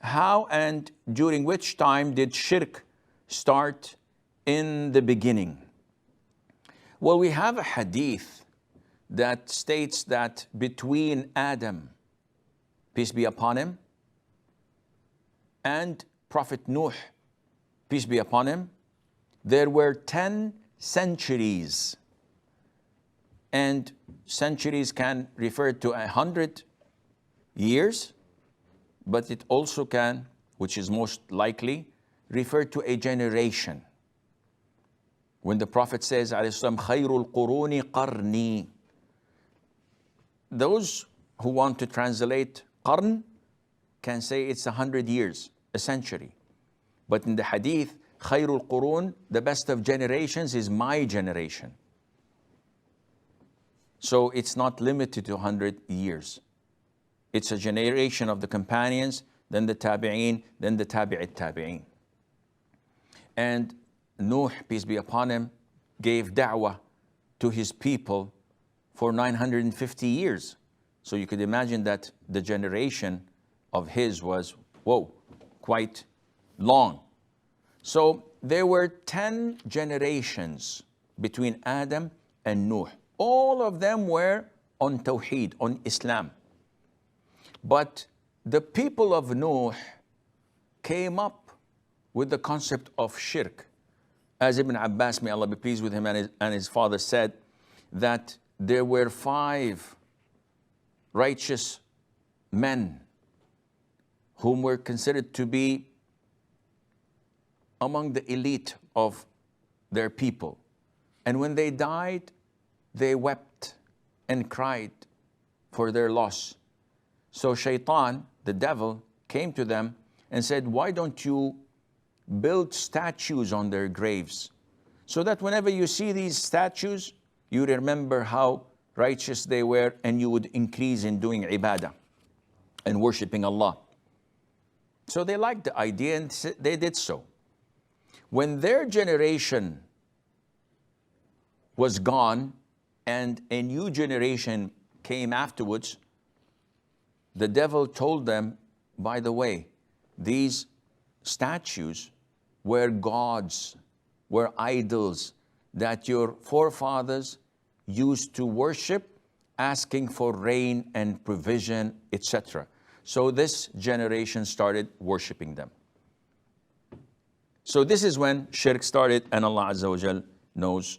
How and during which time did shirk start in the beginning? Well, we have a hadith that states that between Adam, peace be upon him, and Prophet Nuh, peace be upon him, there were 10 centuries. And centuries can refer to 100 years, but it also can, which is most likely, refer to a generation. When the Prophet says, "Alayhi khayrul quruni qarni," those who want to translate qarn can say it's 100 years, a century. But in the hadith, khayrul qurun, the best of generations, is my generation. So it's not limited to 100 years. It's a generation of the companions, then the tabi'een, then the tabi'it tabi'een. And Nuh, peace be upon him, gave da'wah to his people for 950 years. So you could imagine that the generation of his was, quite long. So there were 10 generations between Adam and Nuh. All of them were on Tawheed, on Islam. But the people of Nuh came up with the concept of shirk. As Ibn Abbas, may Allah be pleased with him, and his father said that there were 5 righteous men whom were considered to be among the elite of their people. And when they died, they wept and cried for their loss. So Shaitan, the devil, came to them and said, "Why don't you build statues on their graves, so that whenever you see these statues, you remember how righteous they were, and you would increase in doing ibadah and worshiping Allah." So they liked the idea, and they did so. When their generation was gone and a new generation came afterwards, the devil told them, "By the way, these statues were gods, were idols that your forefathers used to worship, asking for rain and provision, etc." So this generation started worshiping them. So this is when shirk started, and Allah Azza wa Jal knows